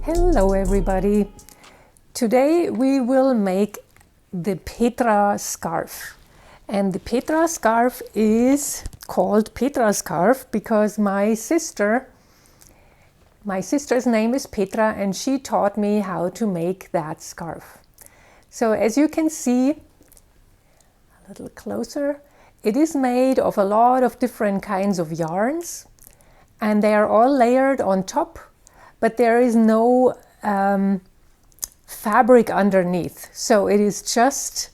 Hello everybody! Today we will make the Petra scarf. And the Petra scarf is called Petra scarf because my sister's name is Petra and she taught me how to make that scarf. So as you can see, a little closer, it is made of a lot of different kinds of yarns and they are all layered on top, but there is no fabric underneath. So it is just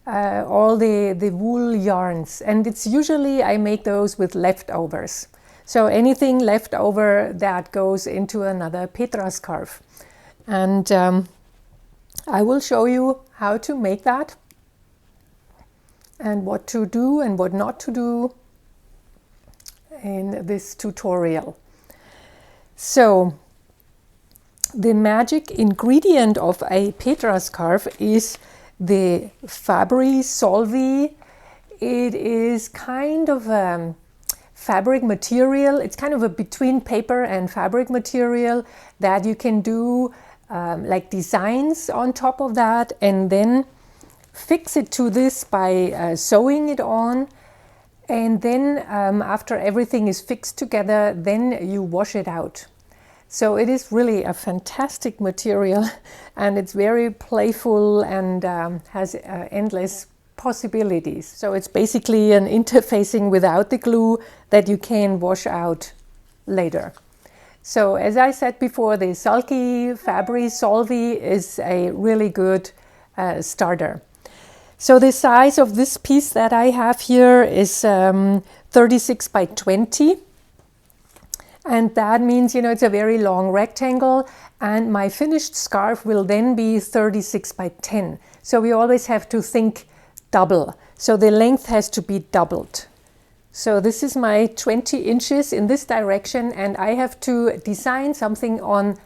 all the wool yarns, and it's usually I make those with leftovers. So anything left over that goes into another Petra scarf. And I will show you how to make that and what to do and what not to do in this tutorial. So the magic ingredient of a Petra scarf is the Fabri Solvi. It is kind of a fabric material. It's kind of a between paper and fabric material that you can do like designs on top of that and then fix it to this by sewing it on. And then after everything is fixed together, then you wash it out. So it is really a fantastic material and it's very playful and has endless possibilities. So it's basically an interfacing without the glue that you can wash out later. So as I said before, the Sulky Fabri Solvi is a really good starter. So the size of this piece that I have here is 36 by 20. And that means, you know, it's a very long rectangle, and my finished scarf will then be 36 by 10. So we always have to think double. So the length has to be doubled. So this is my 20 inches in this direction, and I have to design something on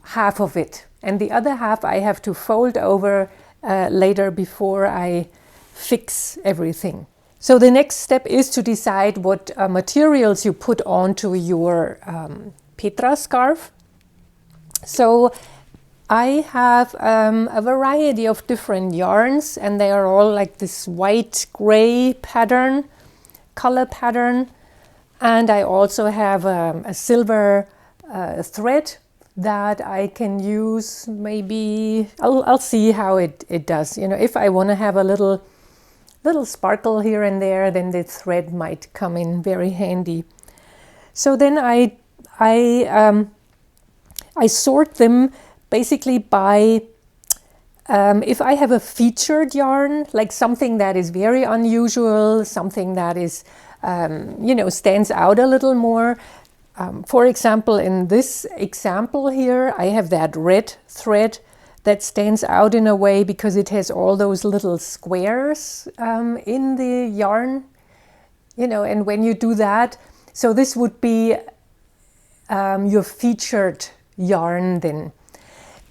half of it. And the other half I have to fold over later before I fix everything. So the next step is to decide what materials you put onto your Petra scarf. So I have a variety of different yarns, and they are all like this white-gray pattern, color pattern. And I also have a silver thread that I can use. Maybe I'll see how it does. You know, if I want to have a little sparkle here and there, then the thread might come in very handy. So then I sort them basically by if I have a featured yarn, like something that is very unusual, something that is you know, stands out a little more. For example, in this example here, I have that red thread that stands out in a way because it has all those little squares in the yarn, you know, and when you do that, so this would be your featured yarn then.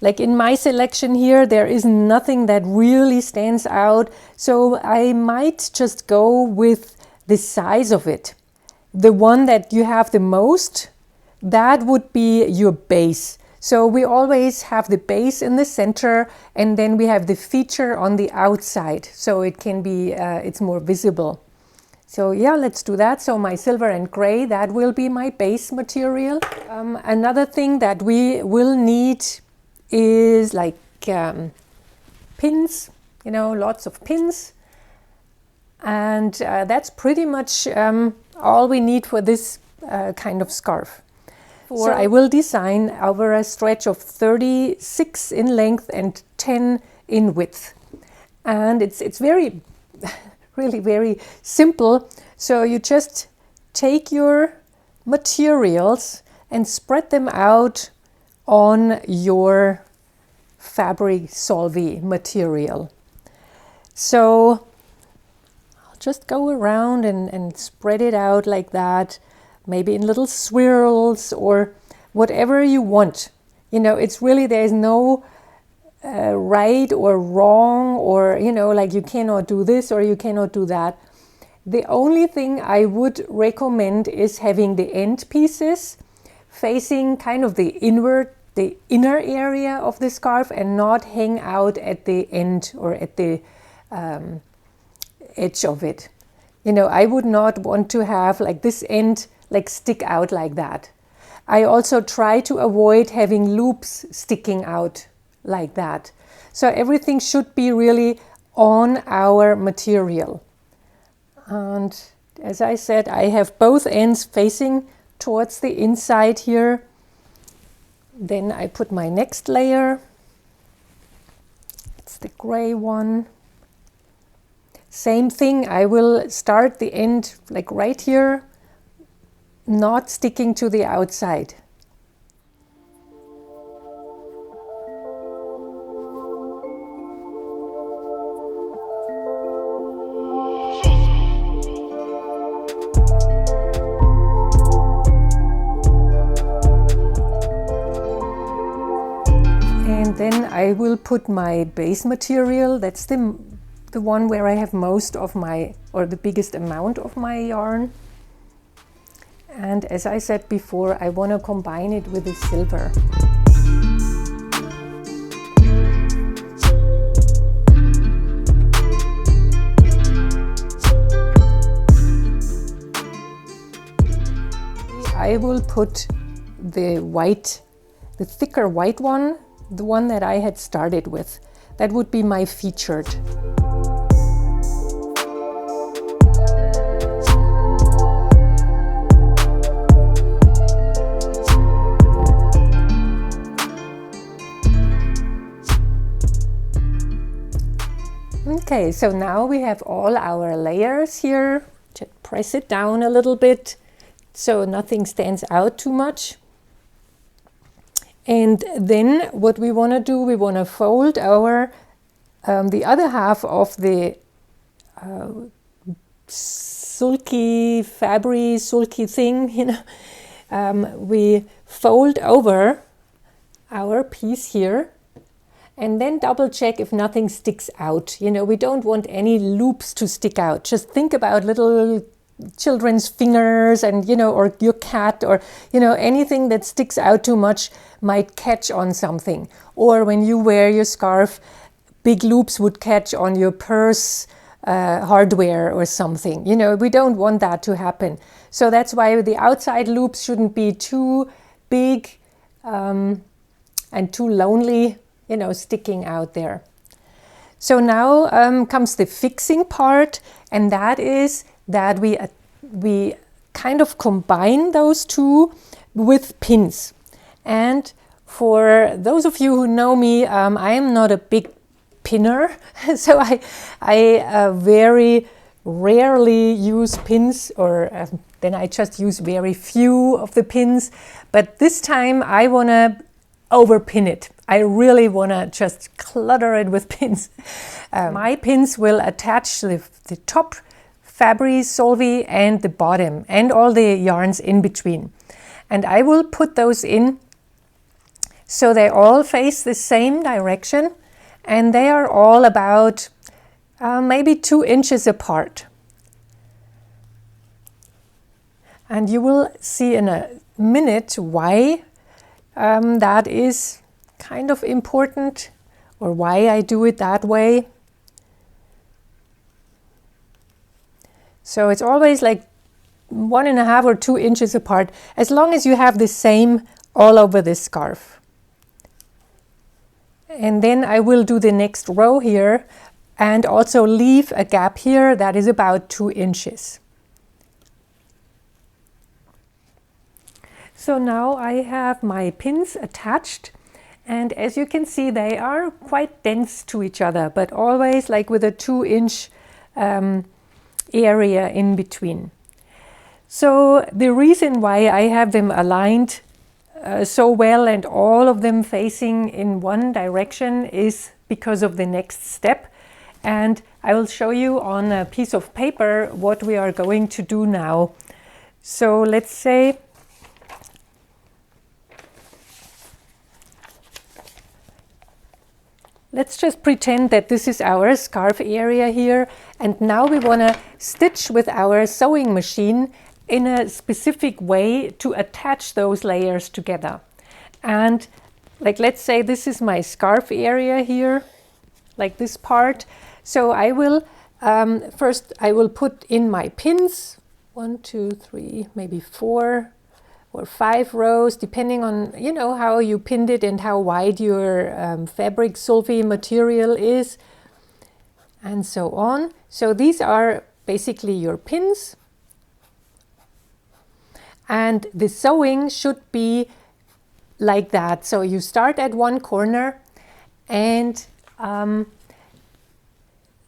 Like in my selection here, there is nothing that really stands out, so I might just go with the size of it. The one that you have the most, that would be your base. So we always have the base in the center, and then we have the feature on the outside, so it can be, it's more visible. So yeah, let's do that. So my silver and gray, that will be my base material. Another thing that we will need is like pins, you know, lots of pins. And that's pretty much all we need for this kind of scarf. So I will design over a stretch of 36 in length and 10 in width. And it's very, really very simple. So you just take your materials and spread them out on your Fabri Solvi material. So I'll just go around and spread it out like that. Maybe in little swirls or whatever you want. You know, it's really, there's no right or wrong, or, you know, like you cannot do this or you cannot do that. The only thing I would recommend is having the end pieces facing kind of the inward the inner area of the scarf and not hang out at the end or at the edge of it. You know, I would not want to have like this end like stick out like that. I also try to avoid having loops sticking out like that. So everything should be really on our material. And as I said, I have both ends facing towards the inside here. Then I put my next layer. It's the gray one. Same thing, I will start the end like right here, not sticking to the outside. And then I will put my base material. That's the one where I have most of my, or the biggest amount of my yarn. And as I said before, I want to combine it with the silver. I will put the white, the thicker white one, the one that I had started with. That would be my featured. Okay, so now we have all our layers here. Just press it down a little bit so nothing stands out too much. And then what we want to do, we want to fold our the other half of the sulky thing, you know. We fold over our piece here. And then double check if nothing sticks out. You know, we don't want any loops to stick out. Just think about little children's fingers and, you know, or your cat or, you know, anything that sticks out too much might catch on something. Or when you wear your scarf, big loops would catch on your purse hardware or something. You know, we don't want that to happen. So that's why the outside loops shouldn't be too big and too lonely, you know, sticking out there. So now comes the fixing part, and that is that we kind of combine those two with pins. And for those of you who know me, I am not a big pinner, so I very rarely use pins, or then I just use very few of the pins. But this time I want to overpin it. I really want to just clutter it with pins. My pins will attach the top fabric solvi and the bottom and all the yarns in between. And I will put those in so they all face the same direction, and they are all about maybe 2 inches apart. And you will see in a minute why that is kind of important, or why I do it that way. So it's always like 1.5 or 2 inches apart, as long as you have the same all over this scarf. And then I will do the next row here and also leave a gap here that is about 2 inches. So now I have my pins attached, and as you can see, they are quite dense to each other, but always like with a 2-inch area in between. So the reason why I have them aligned so well and all of them facing in one direction is because of the next step. And I will show you on a piece of paper what we are going to do now. So let's say let's just pretend that this is our scarf area here, and now we want to stitch with our sewing machine in a specific way to attach those layers together. And like let's say this is my scarf area here, like this part. So I will, first I will put in my pins, 1, 2, 3, maybe 4 or 5 rows, depending on, you know, how you pinned it and how wide your fabric solvay material is, and so on. So these are basically your pins. And the sewing should be like that. So you start at one corner and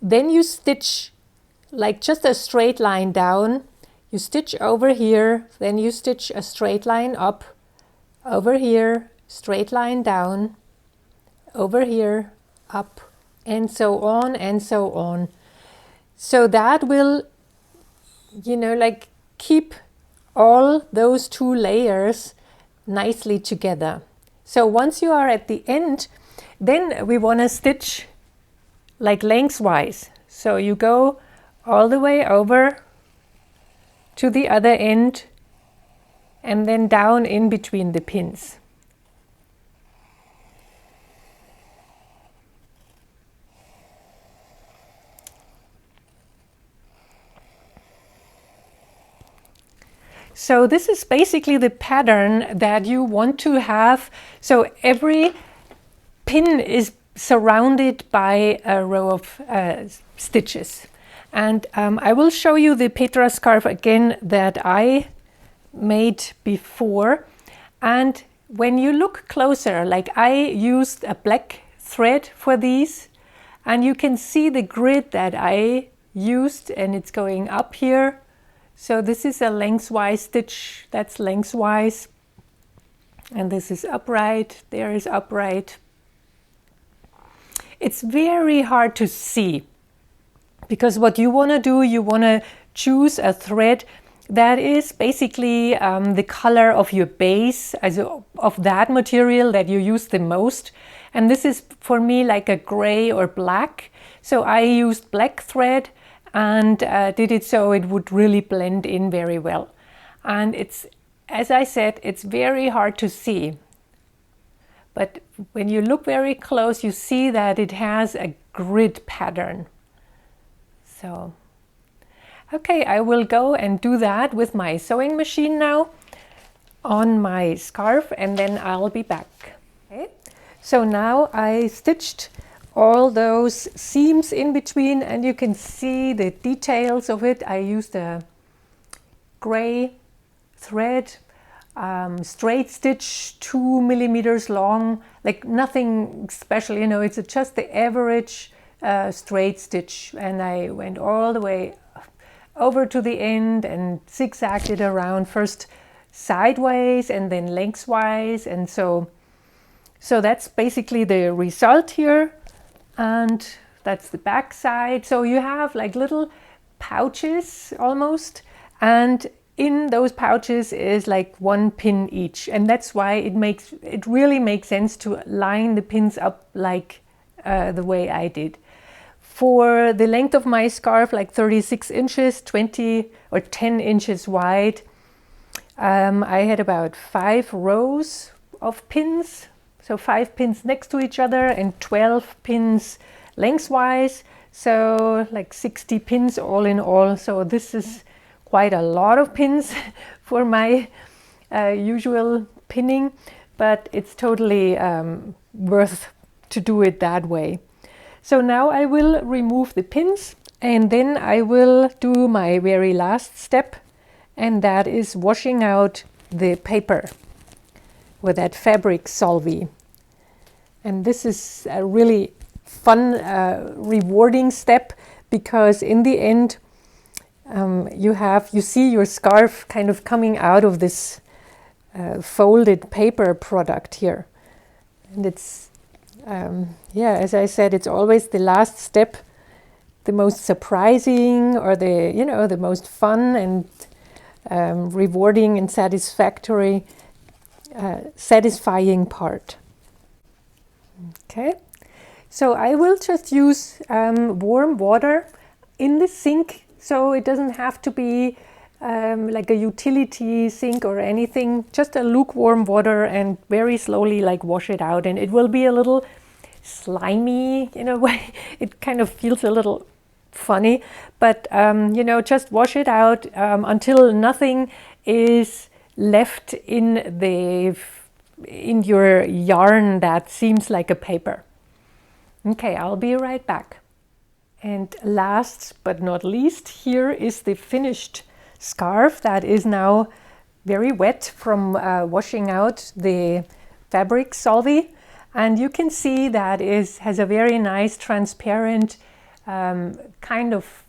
then you stitch like just a straight line down. You stitch over here, then you stitch a straight line up, over here, straight line down, over here, up, and so on and so on. So that will, you know, like keep all those 2 layers nicely together. So once you are at the end, then we want to stitch like lengthwise. So you go all the way over to the other end and then down in between the pins. So this is basically the pattern that you want to have. So every pin is surrounded by a row of stitches. And I will show you the Petra scarf again that I made before. And when you look closer, like I used a black thread for these, and you can see the grid that I used, and it's going up here. So this is a lengthwise stitch, that's lengthwise. And this is upright, there is upright. It's very hard to see, because what you want to do, you want to choose a thread that is basically the color of your base, also of that material that you use the most. And this is for me like a gray or black. So I used black thread and did it so it would really blend in very well. And it's, as I said, it's very hard to see. But when you look very close, you see that it has a grid pattern. So, okay, I will go and do that with my sewing machine now on my scarf, and then I'll be back. Okay. So now I stitched all those seams in between, and you can see the details of it. I used a gray thread, straight stitch, 2 millimeters long, like nothing special, you know, it's just the average straight stitch. And I went all the way over to the end and zigzagged it around, first sideways and then lengthwise. And so that's basically the result here. And that's the back side. So you have like little pouches almost, and in those pouches is like 1 pin each. And that's why it really makes sense to line the pins up like the way I did. For the length of my scarf, like 36 inches, 20 or 10 inches wide, I had about 5 rows of pins. So 5 pins next to each other and 12 pins lengthwise. So like 60 pins all in all. So this is quite a lot of pins for my usual pinning, but it's totally worth to do it that way. So now I will remove the pins, and then I will do my very last step, and that is washing out the paper with that fabric solvay. And this is a really fun, rewarding step, because in the end you see your scarf kind of coming out of this folded paper product here. And it's yeah, as I said, it's always the last step, the most surprising, or the most fun and rewarding and satisfying part. Okay, so I will just use warm water in the sink, so it doesn't have to be like a utility sink or anything, just a lukewarm water, and very slowly like wash it out, and it will be a little slimy in a way. It kind of feels a little funny, but you know, just wash it out until nothing is left in your yarn that seems like a paper. Okay, I'll be right back. And last but not least, here is the finished scarf that is now very wet from washing out the fabric solvay. And you can see that has a very nice transparent kind of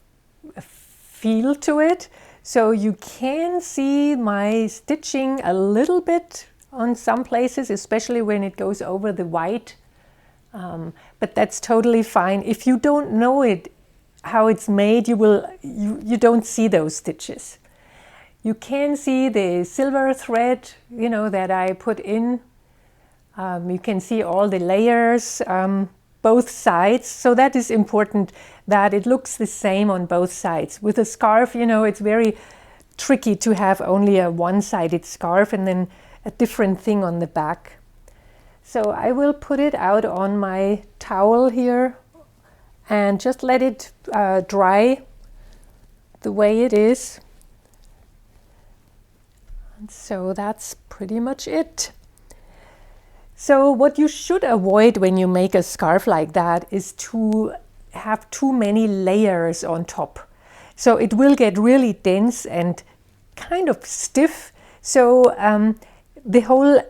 feel to it. So you can see my stitching a little bit on some places, especially when it goes over the white. But that's totally fine. If you don't know it, how it's made, you don't see those stitches. You can see the silver thread, you know, that I put in. You can see all the layers, both sides. So that is important, that it looks the same on both sides. With a scarf, you know, it's very tricky to have only a one-sided scarf and then a different thing on the back. So I will put it out on my towel here and just let it dry the way it is. And so that's pretty much it. So what you should avoid when you make a scarf like that is to have too many layers on top. So it will get really dense and kind of stiff. So the whole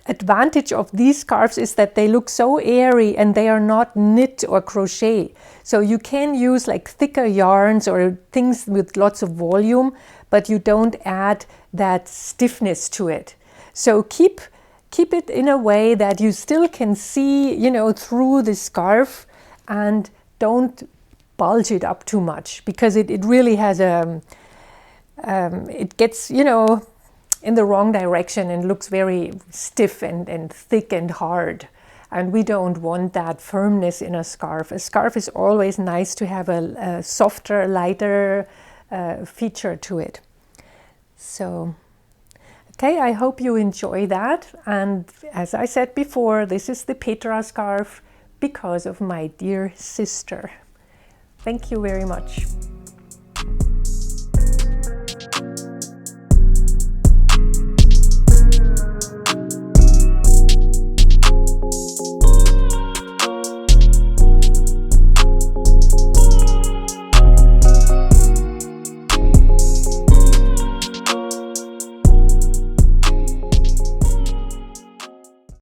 advantage of these scarves is that they look so airy and they are not knit or crochet. So you can use like thicker yarns or things with lots of volume, but you don't add that stiffness to it. So keep it in a way that you still can see, you know, through the scarf, and don't bulge it up too much, because it really has it gets, you know, in the wrong direction and looks very stiff and thick and hard. And we don't want that firmness in a scarf. A scarf is always nice to have a softer, lighter feature to it. So, okay, I hope you enjoy that. And as I said before, this is the Petra scarf because of my dear sister. Thank you very much.